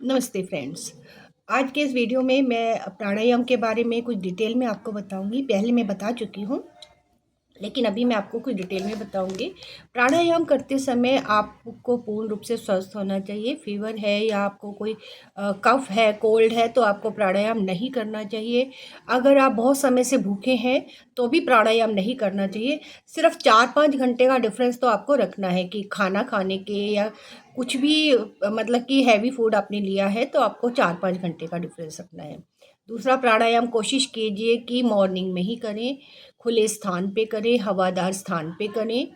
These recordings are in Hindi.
नमस्ते फ्रेंड्स। आज के इस वीडियो में मैं प्राणायाम के बारे में कुछ डिटेल में आपको बताऊंगी। पहले मैं बता चुकी हूँ, लेकिन अभी मैं आपको कुछ डिटेल में बताऊंगी। प्राणायाम करते समय आपको पूर्ण रूप से स्वस्थ होना चाहिए। फीवर है या आपको कोई कफ है, कोल्ड है, तो आपको प्राणायाम नहीं करना चाहिए। अगर आप बहुत समय से भूखे हैं तो भी प्राणायाम नहीं करना चाहिए। सिर्फ 4-5 घंटे का डिफरेंस तो आपको रखना है कि खाना खाने के या कुछ भी मतलब कि हैवी फूड आपने लिया है तो आपको 4-5 घंटे का डिफरेंस रखना है। दूसरा, प्राणायाम कोशिश कीजिए कि मॉर्निंग में ही करें, खुले स्थान पे करें, हवादार स्थान पे करें।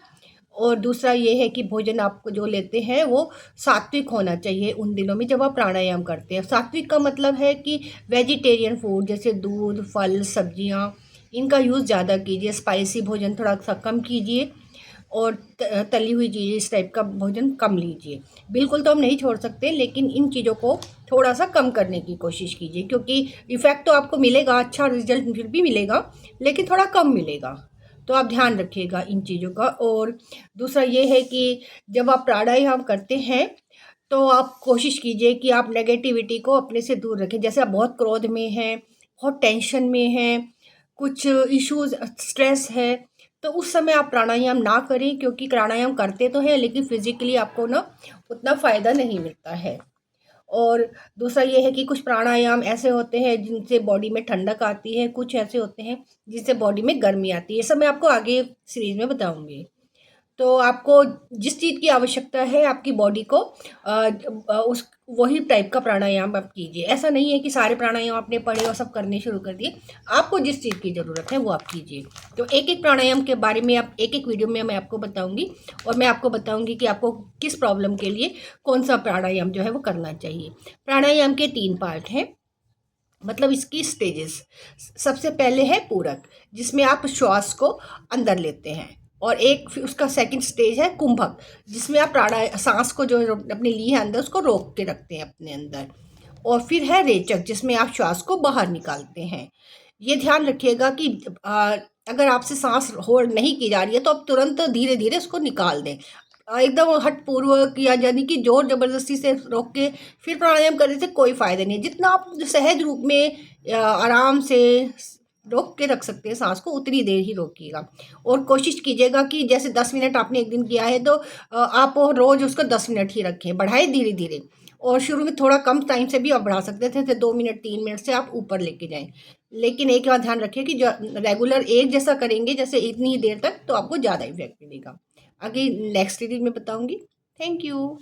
और दूसरा ये है कि भोजन आप जो लेते हैं वो सात्विक होना चाहिए उन दिनों में जब आप प्राणायाम करते हैं। सात्विक का मतलब है कि वेजिटेरियन फूड जैसे दूध, फल, सब्जियां, इनका यूज़ ज़्यादा कीजिए। स्पाइसी भोजन थोड़ा सा कम कीजिए और तली हुई चीज़ें, इस टाइप का भोजन कम लीजिए। बिल्कुल तो हम नहीं छोड़ सकते, लेकिन इन चीज़ों को थोड़ा सा कम करने की कोशिश कीजिए, क्योंकि इफ़ेक्ट तो आपको मिलेगा, अच्छा रिजल्ट फिर भी मिलेगा, लेकिन थोड़ा कम मिलेगा। तो आप ध्यान रखिएगा इन चीज़ों का। और दूसरा ये है कि जब आप प्राणायाम करते हैं तो आप कोशिश कीजिए कि आप नेगेटिविटी को अपने से दूर रखें। जैसे आप बहुत क्रोध में हैं, बहुत टेंशन में हैं, कुछ इश्यूज, स्ट्रेस है, तो उस समय आप प्राणायाम ना करें, क्योंकि प्राणायाम करते तो हैं लेकिन फिजिकली आपको ना उतना फ़ायदा नहीं मिलता है। और दूसरा ये है कि कुछ प्राणायाम ऐसे होते हैं जिनसे बॉडी में ठंडक आती है, कुछ ऐसे होते हैं जिनसे बॉडी में गर्मी आती है। ये सब मैं आपको आगे सीरीज में बताऊंगी। तो आपको जिस चीज़ की आवश्यकता है आपकी बॉडी को, उस वही टाइप का प्राणायाम आप कीजिए। ऐसा नहीं है कि सारे प्राणायाम आपने पढ़े और सब करने शुरू कर दिए। आपको जिस चीज़ की ज़रूरत है वो आप कीजिए। तो एक एक प्राणायाम के बारे में आप एक एक वीडियो में मैं आपको बताऊंगी, और मैं आपको बताऊंगी कि आपको किस प्रॉब्लम के लिए कौन सा प्राणायाम जो है वो करना चाहिए। प्राणायाम के 3 पार्ट हैं, मतलब इसकी स्टेजेस। सबसे पहले है पूरक, जिसमें आप श्वास को अंदर लेते हैं, और एक फिर उसका सेकंड स्टेज है कुंभक, जिसमें आप सांस को जो अपने लिए है अंदर उसको रोक के रखते हैं अपने अंदर। और फिर है रेचक, जिसमें आप श्वास को बाहर निकालते हैं। ये ध्यान रखिएगा कि अगर आपसे सांस होल्ड नहीं की जा रही है तो आप तुरंत धीरे धीरे उसको निकाल दें। एकदम हठपूर्वक या यानी कि जोर जबरदस्ती से रोक के फिर प्राणायाम करने से कोई फायदा नहीं है। जितना आप सहज रूप में आराम से रोक के रख सकते हैं सांस को, उतनी देर ही रोकिएगा। और कोशिश कीजिएगा कि जैसे 10 मिनट आपने एक दिन किया है तो आप रोज उसको 10 मिनट ही रखें, बढ़ाएं धीरे धीरे। और शुरू में थोड़ा कम टाइम से भी आप बढ़ा सकते थे, 2 मिनट 3 मिनट से आप ऊपर लेके जाएं। लेकिन एक बात ध्यान रखिए कि जो रेगुलर एक जैसा करेंगे जैसे इतनी ही देर तक, तो आपको ज़्यादा इफेक्ट मिलेगा। आगे नेक्स्ट सीरीज में बताऊंगी। Thank you.